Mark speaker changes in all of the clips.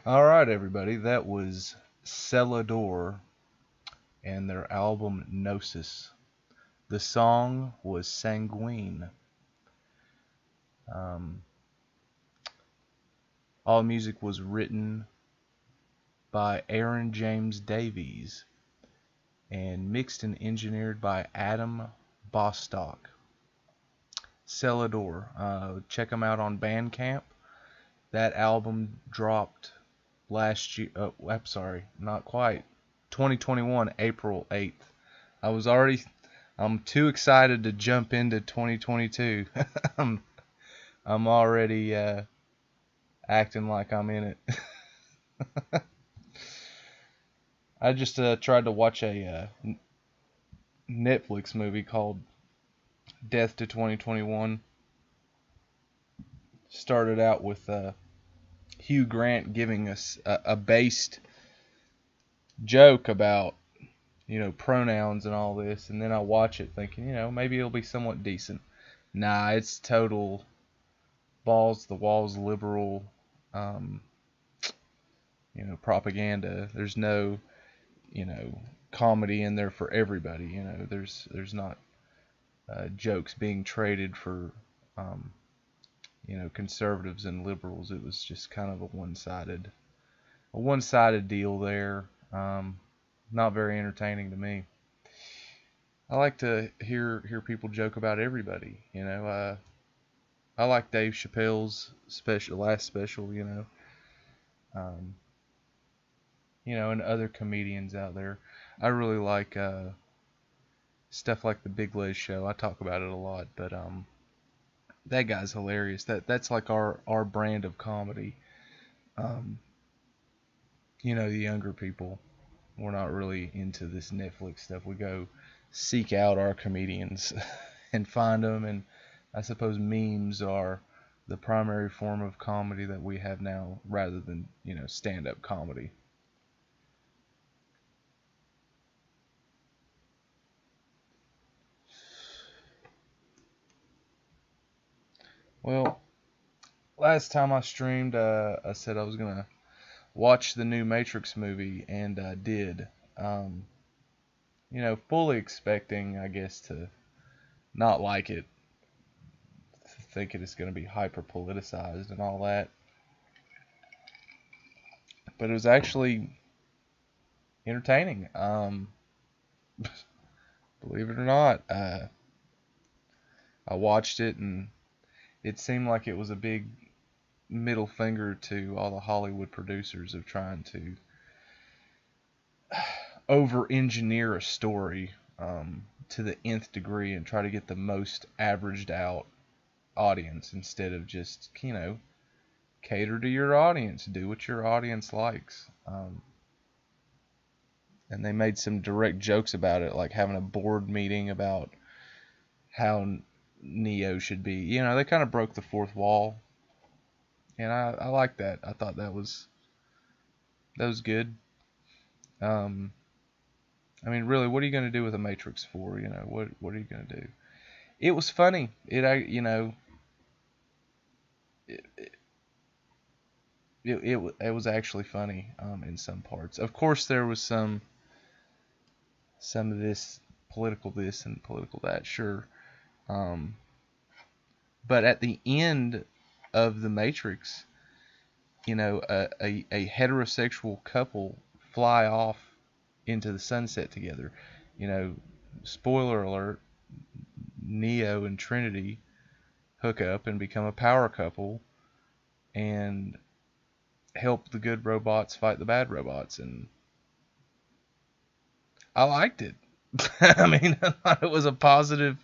Speaker 1: All right, everybody. That was Celador and their album Gnosis. The song was Sanguine. Um, all music was written by Aaron James Davies and mixed and engineered by Adam Bostock. Celador. Check them out on Bandcamp. That album dropped last year. I'm sorry, not quite. 2021, April 8th. I'm too excited to jump into 2022. I'm, I'm already acting like I'm in it. I just tried to watch a Netflix movie called Death to 2021. Started out with Hugh Grant giving us a based joke about pronouns and all this, and then I watch it thinking maybe it'll be somewhat decent. Nah, it's total balls to the walls liberal um, propaganda. There's no comedy in there for everybody. There's not jokes being traded for conservatives and liberals. It was just kind of a one-sided deal there. Not very entertaining to me. I like to hear people joke about everybody. I like Dave Chappelle's last special. Um, and other comedians out there. I really like stuff like the Big Les Show. I talk about it a lot, but that guy's hilarious. That's like our brand of comedy. Um, the younger people, we're not really into this Netflix stuff. We go seek out our comedians and find them, and I suppose memes are the primary form of comedy that we have now, rather than stand-up comedy. Well, last time I streamed, I said I was gonna watch the new Matrix movie, and I did. Um, fully expecting, I guess, to not like it, thinking it's gonna be hyper politicized and all that. But it was actually entertaining. Believe it or not, I watched it, and it seemed like it was a big middle finger to all the Hollywood producers of trying to over engineer a story to the nth degree and try to get the most averaged out audience, instead of just cater to your audience, do what your audience likes. And they made some direct jokes about it, like having a board meeting about how Neo should be. They kind of broke the fourth wall, and I like that. I thought that was good. Um, I mean, really, what are you going to do with a Matrix 4? What are you going to do? It was funny. It was actually funny in some parts. Of course, there was some of this and political that, sure. Um, but at the end of the Matrix, a heterosexual couple fly off into the sunset together. Spoiler alert: Neo and Trinity hook up and become a power couple and help the good robots fight the bad robots, and I liked it. I mean, I thought it was a positive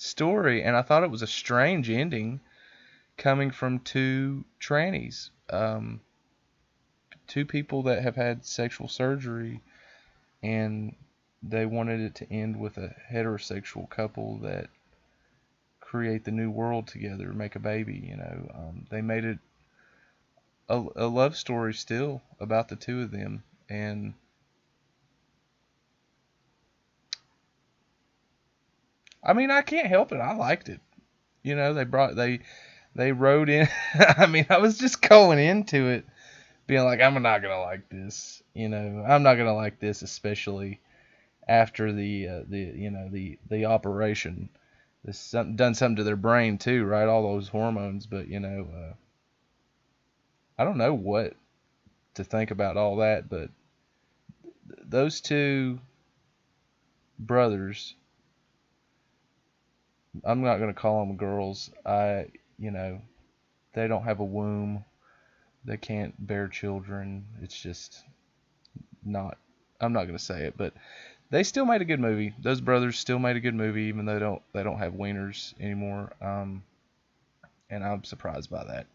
Speaker 1: story, and I thought it was a strange ending coming from two trannies, two people that have had sexual surgery, and they wanted it to end with a heterosexual couple that create the new world together, make a baby. They made it a love story still about the two of them, and I mean, I can't help it. I liked it. They wrote in. I mean, I was just going into it being like, I'm not gonna like this. I'm not gonna like this, especially after the operation. This done something to their brain too, right? All those hormones, but I don't know what to think about all that, but those two brothers, I'm not gonna call them girls. You know, they don't have a womb. They can't bear children. It's just not. I'm not gonna say it, but they still made a good movie. Those brothers still made a good movie, even though they don't have wieners anymore. And I'm surprised by that.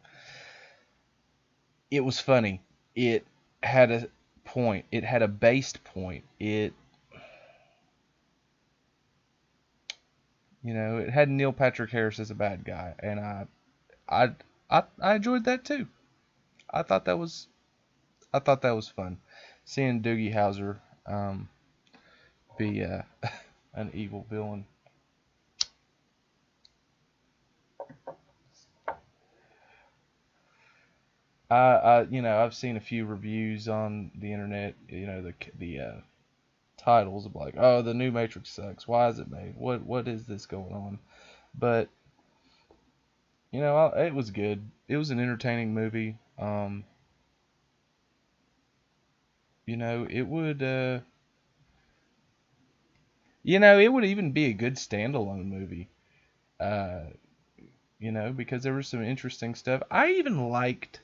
Speaker 1: It was funny. It had a point. It had a based point. It had Neil Patrick Harris as a bad guy, and I, I enjoyed that too. I thought that was I thought that was fun, seeing Doogie Howser be an evil villain. I've seen a few reviews on the internet. The titles of like, oh, the new Matrix sucks. Why is it made? What is this going on? But it was good. It was an entertaining movie. It would it would even be a good standalone movie. Uh, because there was some interesting stuff. I even liked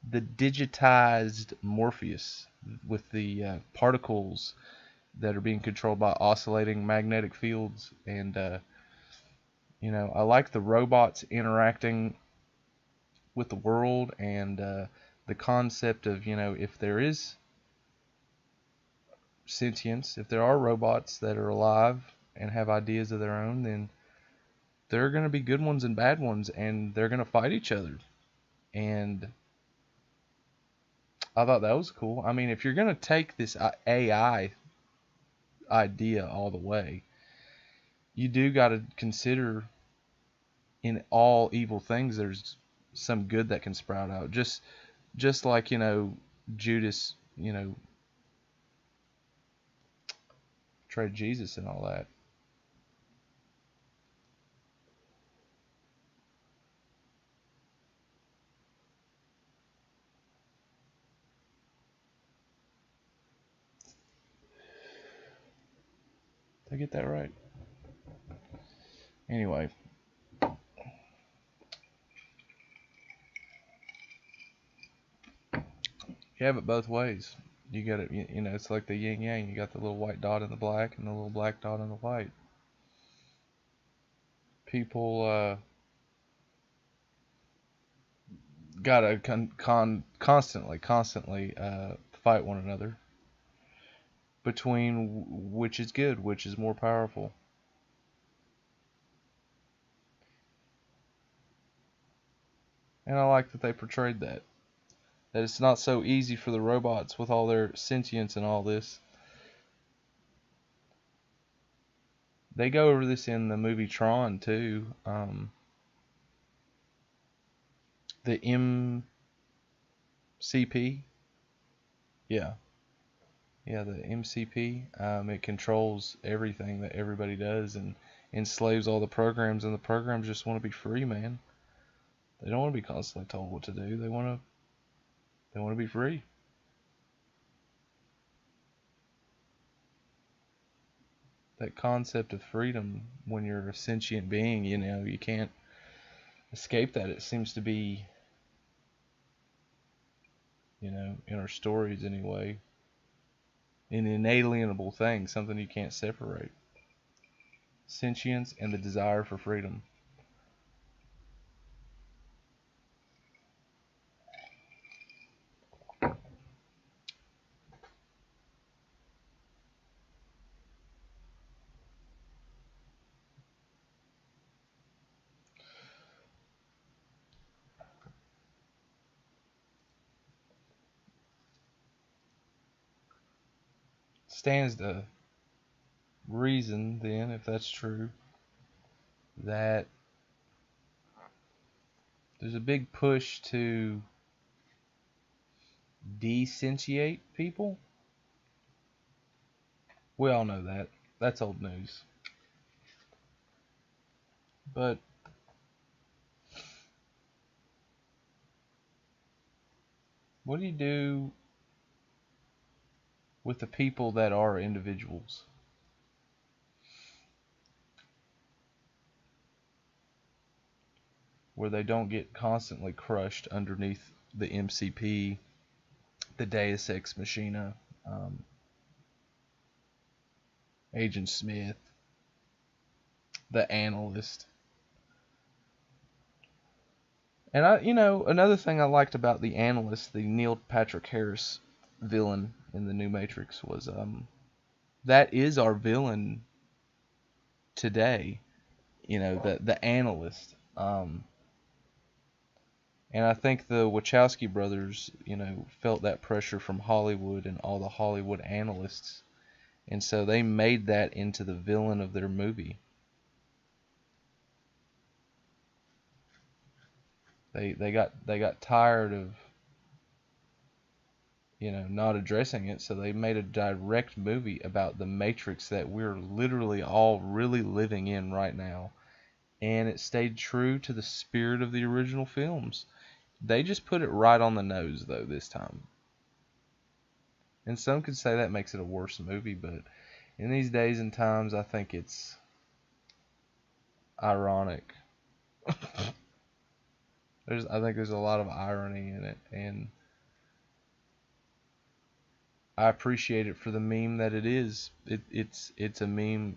Speaker 1: the digitized Morpheus with the particles that are being controlled by oscillating magnetic fields, and I like the robots interacting with the world, and the concept of if there is sentience, if there are robots that are alive and have ideas of their own, then there are going to be good ones and bad ones, and they're going to fight each other. And I thought that was cool. I mean, if you're going to take this AI idea all the way, you do got to consider in all evil things there's some good that can sprout out. Just like, Judas, betrayed Jesus and all that. Did I get that right? Anyway, you have it both ways. You got it, it's like the yin yang. You got the little white dot in the black and the little black dot in the white. People gotta constantly fight one another between which is good, which is more powerful. And I like that they portrayed that. That it's not so easy for the robots with all their sentience and all this. They go over this in the movie Tron too. The MCP, yeah, yeah, the MCP. It controls everything that everybody does and enslaves all the programs, and the programs just want to be free, man. They don't want to be constantly told what to do. They want to be free. That concept of freedom when you're a sentient being, you can't escape that. It seems to be, in our stories anyway, an inalienable thing, something you can't separate. Sentience and the desire for freedom. Stands to reason then, if that's true, that there's a big push to desentiate people. We all know that. That's old news. But what do you do with the people that are individuals? Where they don't get constantly crushed underneath the MCP, the Deus Ex Machina, um, Agent Smith, the Analyst. And another thing I liked about the Analyst, the Neil Patrick Harris villain in the new Matrix, was that is our villain today. The Analyst. And I think the Wachowski brothers, felt that pressure from Hollywood and all the Hollywood analysts, and so they made that into the villain of their movie. They got tired of not addressing it, so they made a direct movie about the Matrix that we're literally all really living in right now, and it stayed true to the spirit of the original films. They just put it right on the nose though this time. And some could say that makes it a worse movie, but in these days and times, I think it's ironic. I think there's a lot of irony in it, and I appreciate it for the meme that it is. It's a meme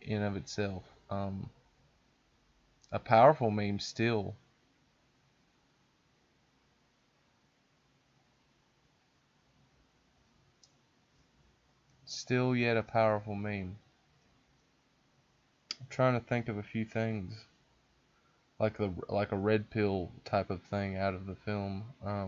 Speaker 1: in of itself. A powerful meme still. Still yet a powerful meme. I'm trying to think of a few things like a red pill type of thing out of the film. I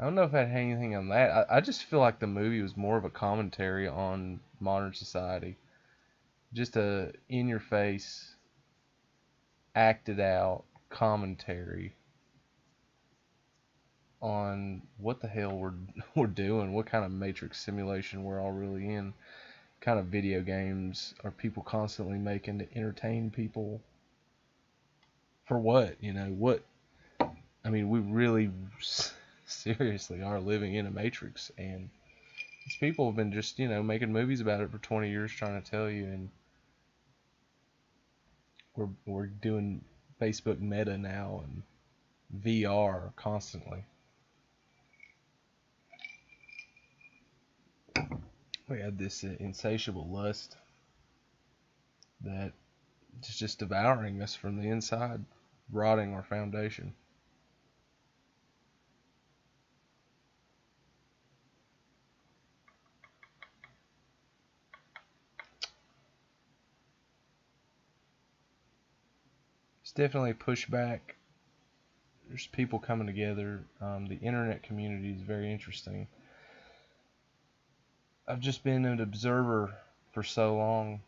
Speaker 1: don't know if I had anything on that. I just feel like the movie was more of a commentary on modern society. Just a in your face, acted out commentary on what the hell we're doing, what kind of matrix simulation we're all really in, kind of video games are people constantly making to entertain people. For what? What? I mean, we really seriously are living in a matrix, and these people have been just making movies about it for 20 years trying to tell you, and we're doing Facebook Meta now and VR constantly. We have this insatiable lust that is just devouring us from the inside, rotting our foundation. It's definitely pushback. There's people coming together. The internet community is very interesting. I've just been an observer for so long.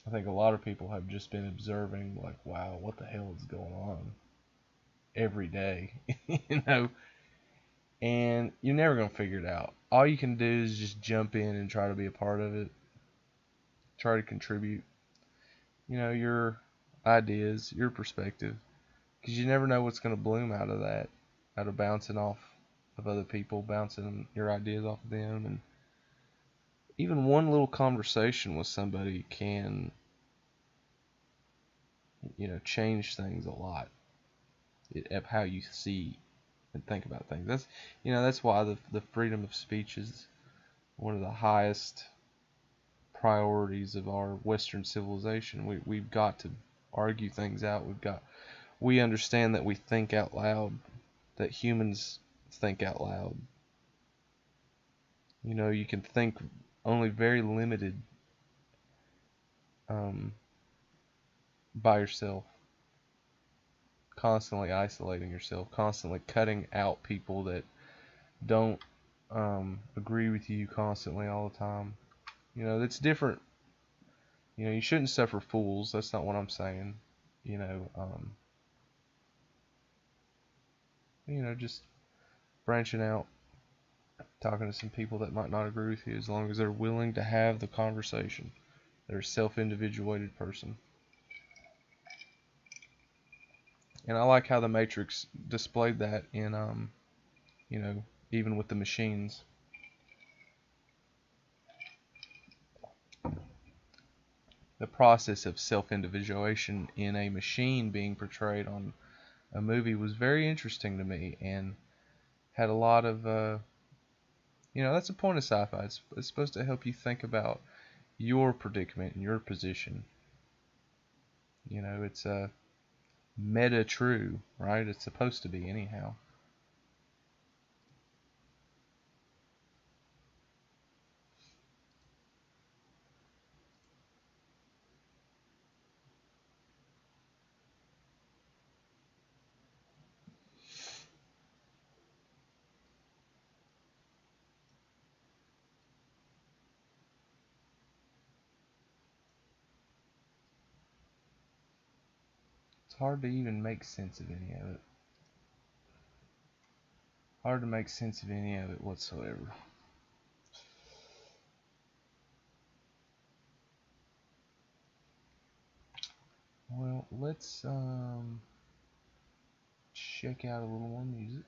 Speaker 1: I think a lot of people have just been observing, like, wow, what the hell is going on every day, and you're never going to figure it out. All you can do is just jump in and try to be a part of it, try to contribute, your ideas, your perspective, because you never know what's going to bloom out of that, out of bouncing off of other people, bouncing your ideas off of them, and even one little conversation with somebody can, change things a lot of how you see and think about things. That's why the freedom of speech is one of the highest priorities of our Western civilization. We've got to argue things out. We understand that we think out loud, that humans think out loud. You can think only very limited by yourself, constantly isolating yourself, constantly cutting out people that don't agree with you constantly all the time. It's different. You shouldn't suffer fools. That's not what I'm saying. Just branching out, talking to some people that might not agree with you, as long as they're willing to have the conversation. They're a self-individuated person. And I like how the Matrix displayed that in, even with the machines. The process of self-individuation in a machine being portrayed on a movie was very interesting to me, and had a lot of, that's the point of sci-fi. It's supposed to help you think about your predicament and your position. It's a meta true, right? It's supposed to be anyhow. It's hard to even make sense of any of it. Hard to make sense of any of it whatsoever. Well, let's check out a little more music.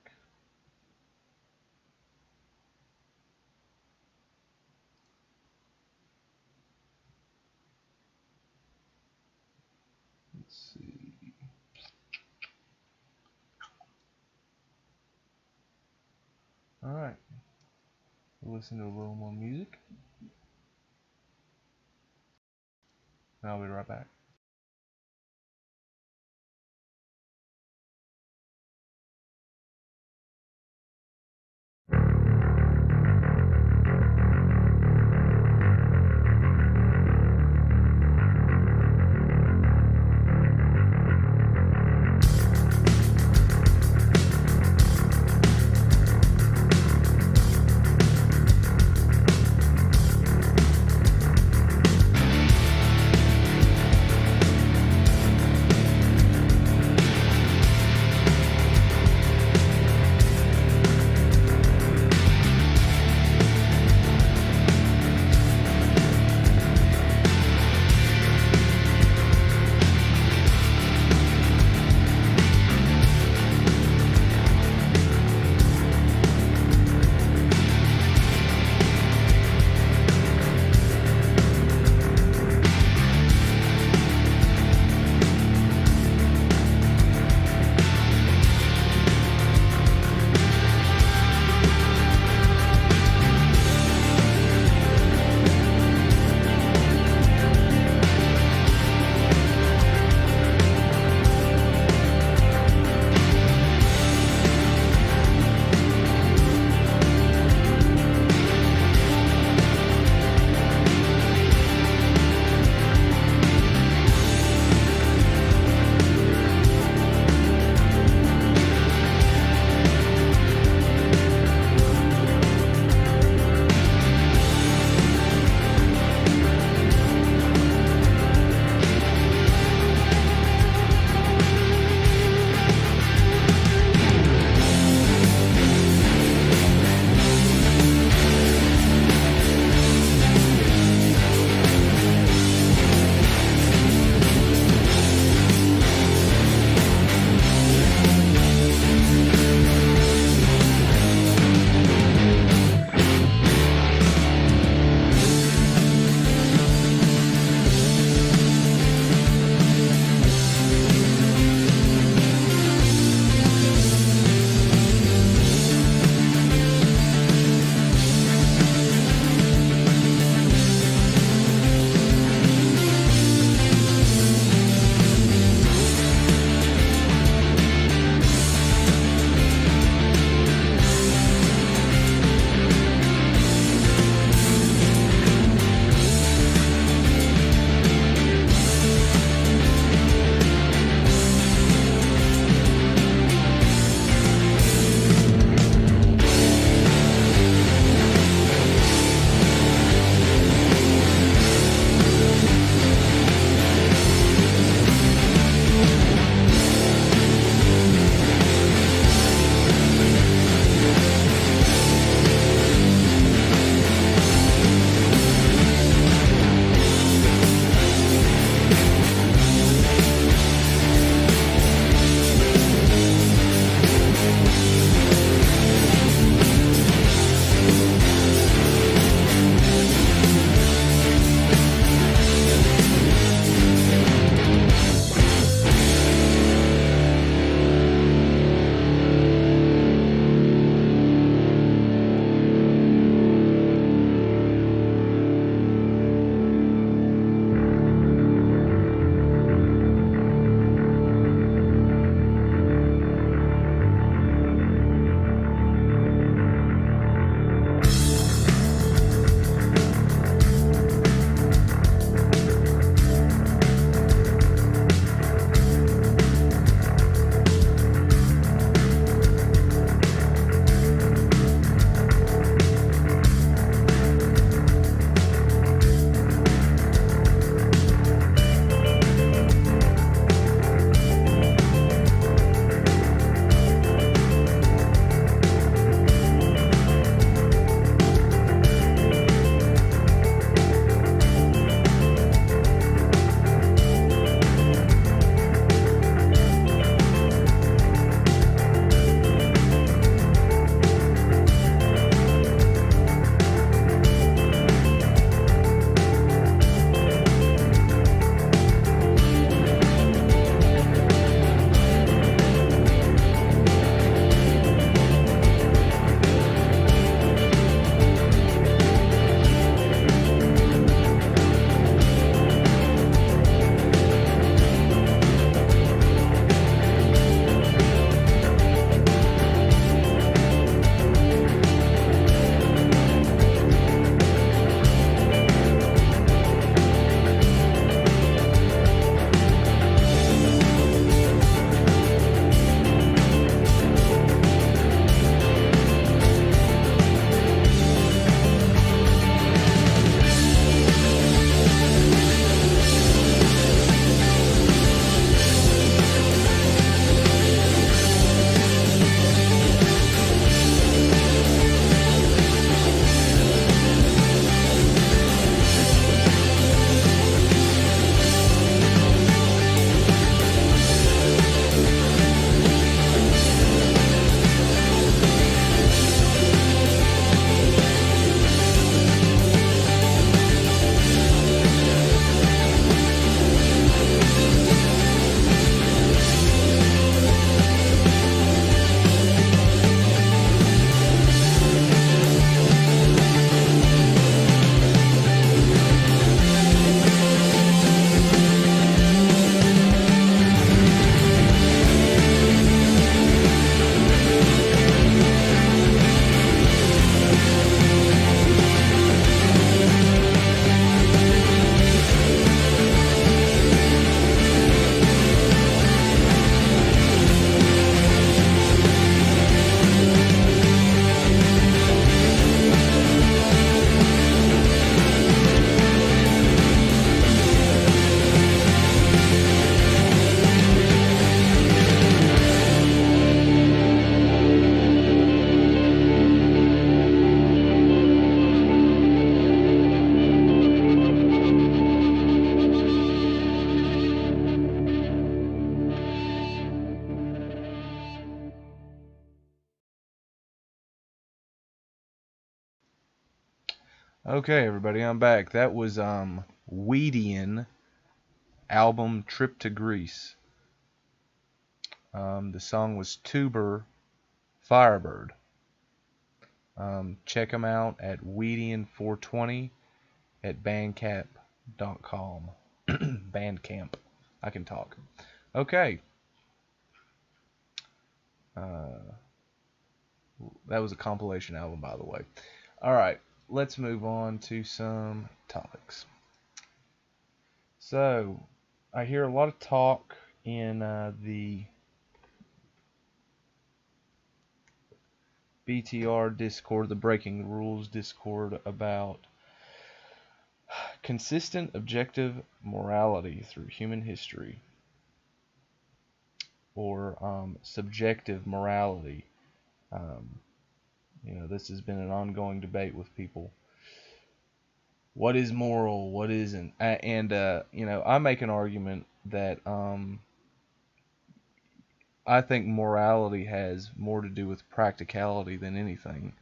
Speaker 1: Let's see. Alright. We'll listen to a little more music. And I'll be right back. Okay, everybody, I'm back. That was Weedian album Trip to Greece. The song was Tuber Firebird. Check them out at Weedian420 at bandcamp.com. Bandcamp. I can talk. Okay. Uh, that was a compilation album, by the way. All right, let's move on to some topics. So, I hear a lot of talk in the BTR Discord, the Breaking the Rules Discord, about consistent objective morality through human history, or subjective morality. Um, this has been an ongoing debate with people. What is moral? What isn't? And I make an argument that I think morality has more to do with practicality than anything.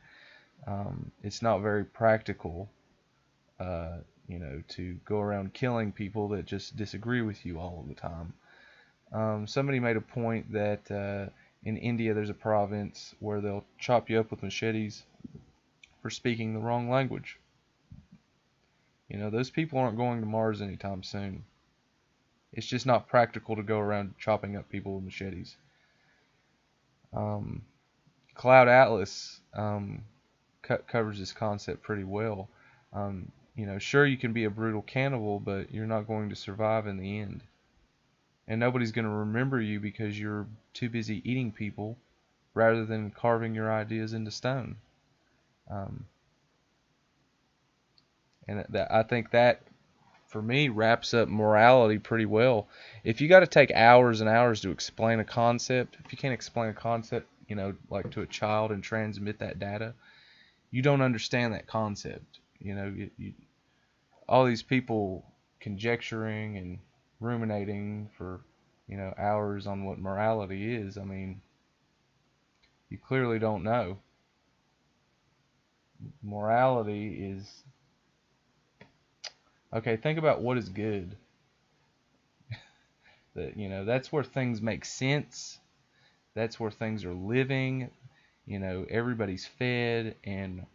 Speaker 1: It's not very practical, uh, to go around killing people that just disagree with you all of the time. Somebody made a point that in India there's a province where they'll chop you up with machetes for speaking the wrong language. Those people aren't going to Mars anytime soon. It's just not practical to go around chopping up people with machetes. Cloud Atlas covers this concept pretty well. Sure, you can be a brutal cannibal, but you're not going to survive in the end. And nobody's going to remember you because you're too busy eating people rather than carving your ideas into stone. I think that, for me, wraps up morality pretty well. If you got to take hours and hours to explain a concept, if you can't explain a concept, like to a child and transmit that data, you don't understand that concept. All these people conjecturing and ruminating for, hours on what morality is. I mean, you clearly don't know. Morality is, okay, think about what is good. That's where things make sense. That's where things are living. Everybody's fed, and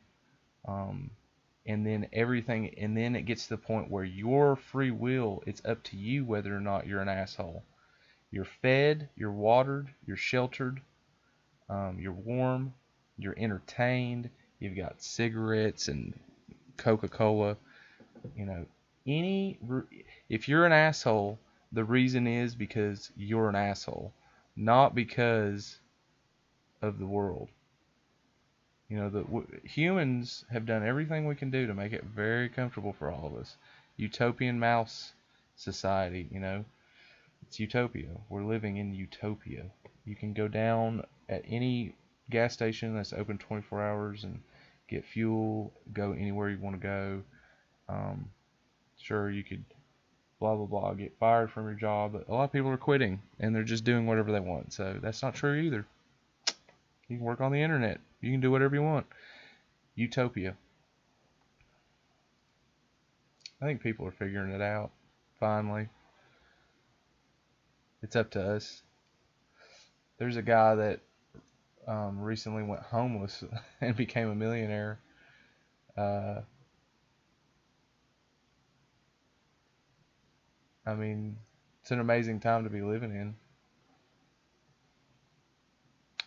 Speaker 1: then everything, and then it gets to the point where your free will, it's up to you whether or not you're an asshole. You're fed, you're watered, you're sheltered, you're warm, you're entertained, you've got cigarettes and Coca-Cola. If you're an asshole, the reason is because you're an asshole, not because of the world. Humans have done everything we can do to make it very comfortable for all of us. Utopian mouse society, it's utopia. We're living in utopia. You can go down at any gas station that's open 24 hours and get fuel, go anywhere you want to go. Sure, you could blah blah blah, get fired from your job, but a lot of people are quitting and they're just doing whatever they want. So that's not true either. You can work on the internet. You can do whatever you want. Utopia. I think people are figuring it out. Finally. It's up to us. There's a guy that recently went homeless and became a millionaire. I mean, it's an amazing time to be living in.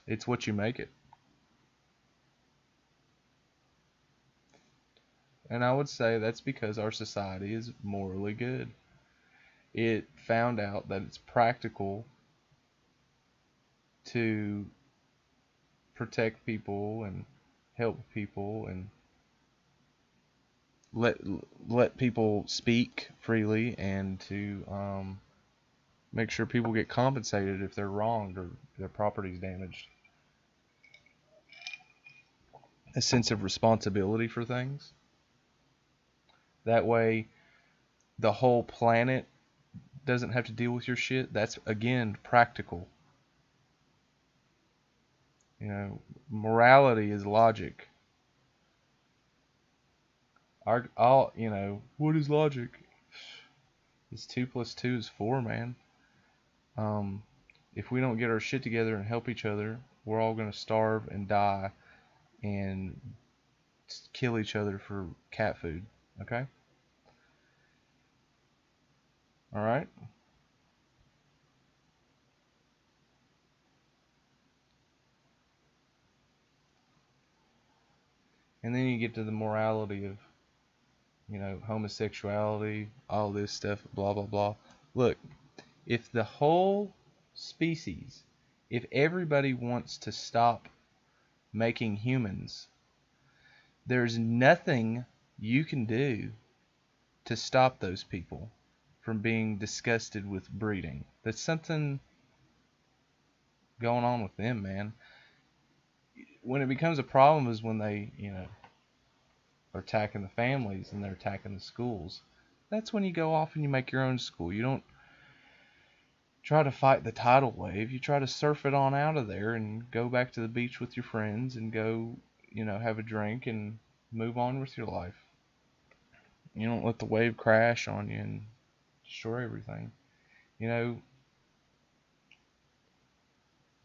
Speaker 1: It's what you make it. And I would say that's because our society is morally good. It found out that it's practical to protect people and help people and let people speak freely, and to make sure people get compensated if they're wronged or their property's damaged. A sense of responsibility for things. That way, the whole planet doesn't have to deal with your shit. That's, again, practical. Morality is logic. all, what is logic? It's 2 + 2 is 4, man. Um, if we don't get our shit together and help each other, we're all gonna starve and die and kill each other for cat food. Okay? All right? And then you get to the morality of, homosexuality, all this stuff, blah blah blah. Look, if the whole species, if everybody wants to stop making humans, there's nothing you can do to stop those people from being disgusted with breeding. There's something going on with them, man. When it becomes a problem is when they, are attacking the families and they're attacking the schools. That's when you go off and you make your own school. You don't try to fight the tidal wave. You try to surf it on out of there and go back to the beach with your friends and go, have a drink and move on with your life. You don't let the wave crash on you and destroy everything. You know,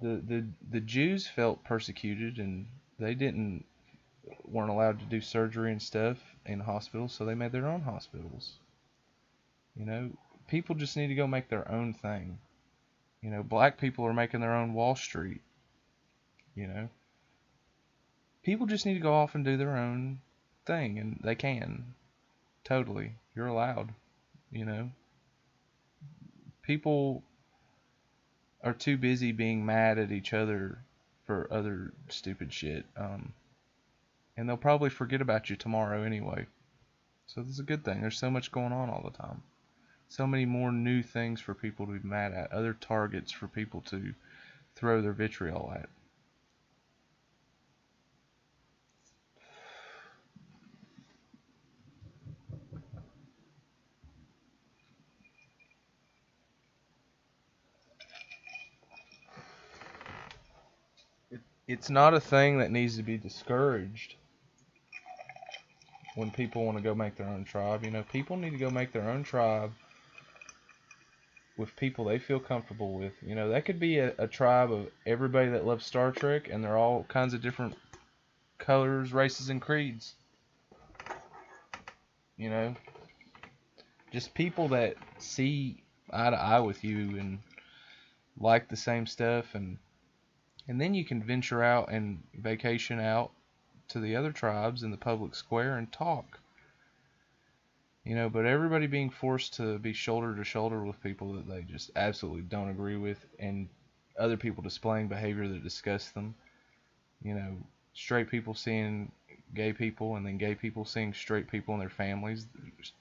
Speaker 1: the Jews felt persecuted and they didn't weren't allowed to do surgery and stuff in hospitals, so they made their own hospitals. People just need to go make their own thing. Black people are making their own Wall Street. You know, people just need to go off and do their own thing, and they can. Totally, you're allowed. You know, people are too busy being mad at each other for other stupid shit. And they'll probably forget about you tomorrow anyway. So this is a good thing. There's so much going on all the time. So many more new things for people to be mad at. Other targets for people to throw their vitriol at. It's not a thing that needs to be discouraged when people want to go make their own tribe. People need to go make their own tribe with people they feel comfortable with. That could be a tribe of everybody that loves Star Trek, and they're all kinds of different colors, races, and creeds. You know, just people that see eye to eye with you and like the same stuff, and then you can venture out and vacation out to the other tribes in the public square and talk. But everybody being forced to be shoulder to shoulder with people that they just absolutely don't agree with, and other people displaying behavior that disgusts them. Straight people seeing gay people, and then gay people seeing straight people and their families.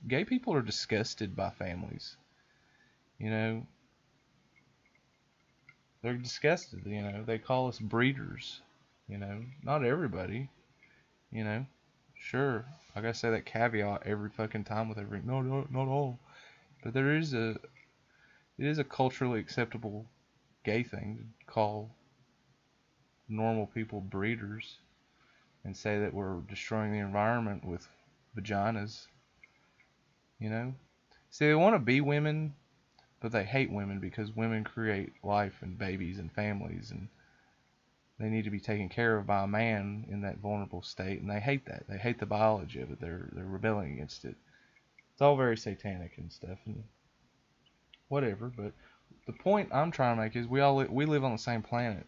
Speaker 1: Gay people are disgusted by families. They're disgusted. They call us breeders. Not everybody. Sure, I gotta say that caveat every fucking time with every no, not all. But it is a culturally acceptable gay thing to call normal people breeders and say that we're destroying the environment with vaginas. See, they want to be women, but they hate women because women create life and babies and families, and they need to be taken care of by a man in that vulnerable state, and they hate that. They hate the biology of it. They're rebelling against it. It's all very satanic and stuff, and whatever. But the point I'm trying to make is we live on the same planet.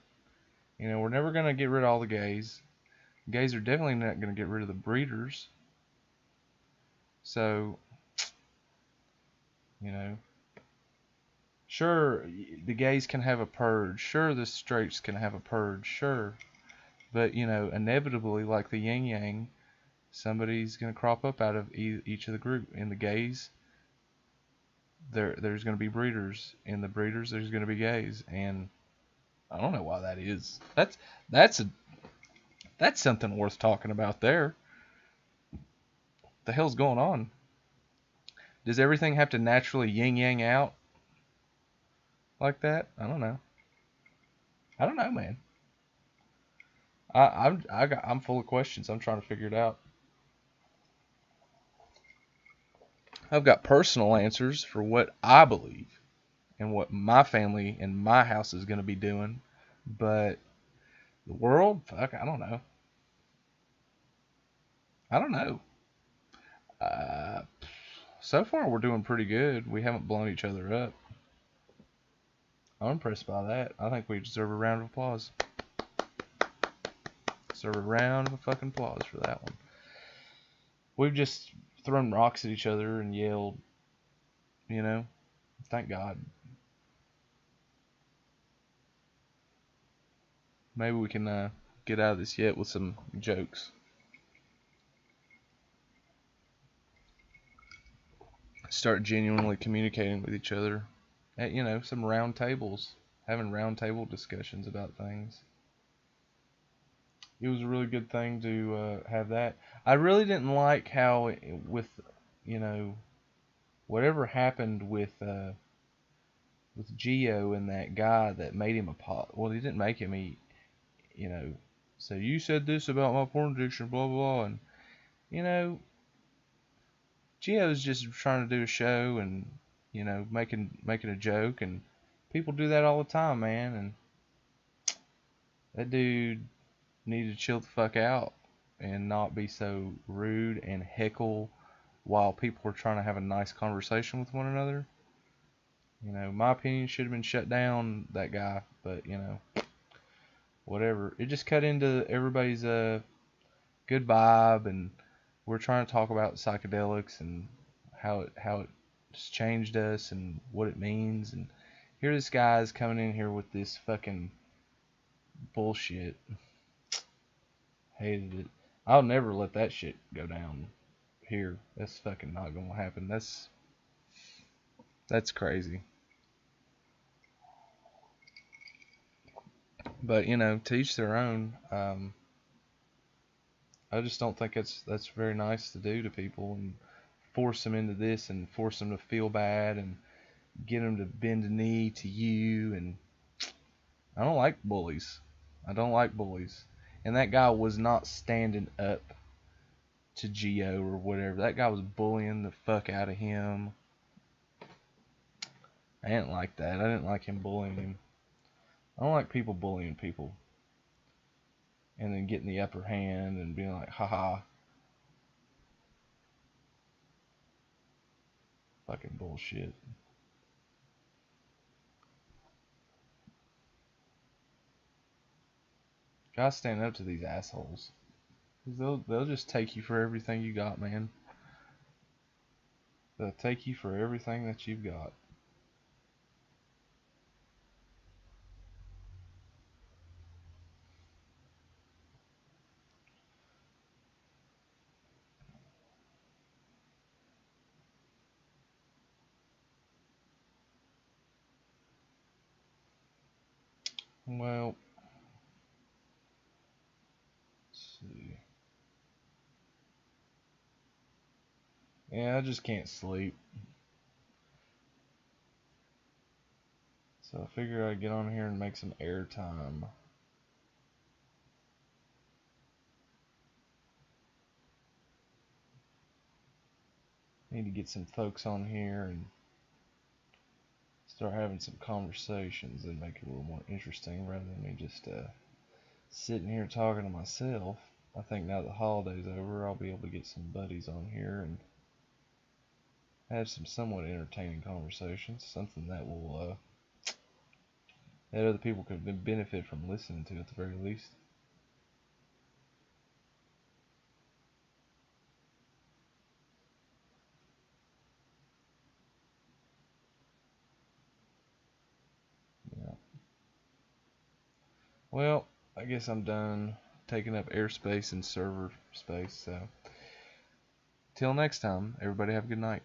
Speaker 1: We're never gonna get rid of all the gays. Gays are definitely not gonna get rid of the breeders. So, sure, the gays can have a purge. Sure, the straights can have a purge. Sure. But, inevitably, like the yin yang, somebody's going to crop up out of each of the group. In the gays, there's going to be breeders. In the breeders, there's going to be gays. And I don't know why that is. That's something worth talking about there. The hell's going on? Does everything have to naturally yin yang out like that? I don't know. I don't know, man. I'm full of questions. I'm trying to figure it out. I've got personal answers for what I believe and what my family and my house is going to be doing. But the world, fuck, I don't know. I don't know. Uh, so far, we're doing pretty good. We haven't blown each other up. I'm impressed by that. I think we deserve a round of applause. Deserve a round of fucking applause for that one. We've just thrown rocks at each other and yelled, you know. Thank God. Maybe we can get out of this yet with some jokes. Start genuinely communicating with each other at, some round tables, having round table discussions about things. It was a really good thing to have that. I really didn't like how with you know whatever happened with Geo and that guy that made him a pot. Well, he didn't make him. He you know so you said this about my porn addiction, blah blah blah, and you know Geo's just trying to do a show and making a joke, and people do that all the time, man. And that dude needed to chill the fuck out and not be so rude and heckle while people were trying to have a nice conversation with one another. My opinion should have been shut down, that guy, but whatever. It just cut into everybody's good vibe, and we're trying to talk about psychedelics and it's changed us and what it means. And here this guy's coming in here with this fucking bullshit. Hated it. I'll never let that shit go down here. That's fucking not gonna happen. That's crazy. But to each their own. I just don't think that's very nice to do to people and force them into this and force them to feel bad and get them to bend a knee to you. And I don't like bullies. I don't like bullies. And that guy was not standing up to Geo or whatever. That guy was bullying the fuck out of him. I didn't like that. I didn't like him bullying him. I don't like people bullying people and then getting the upper hand and being like, haha. Fucking bullshit. Gotta stand up to these assholes. 'Cause they'll just take you for everything you got, man. They'll take you for everything that you've got. Well, let's see. Yeah, I just can't sleep. So I figure I'd get on here and make some airtime. Need to get some folks on here and start having some conversations and make it a little more interesting rather than me just sitting here talking to myself. I think now that the holiday's over, I'll be able to get some buddies on here and have some somewhat entertaining conversations, something that will that other people could benefit from listening to at the very least. Yeah. Well, I guess I'm done taking up airspace and server space. So, till next time, everybody have a good night.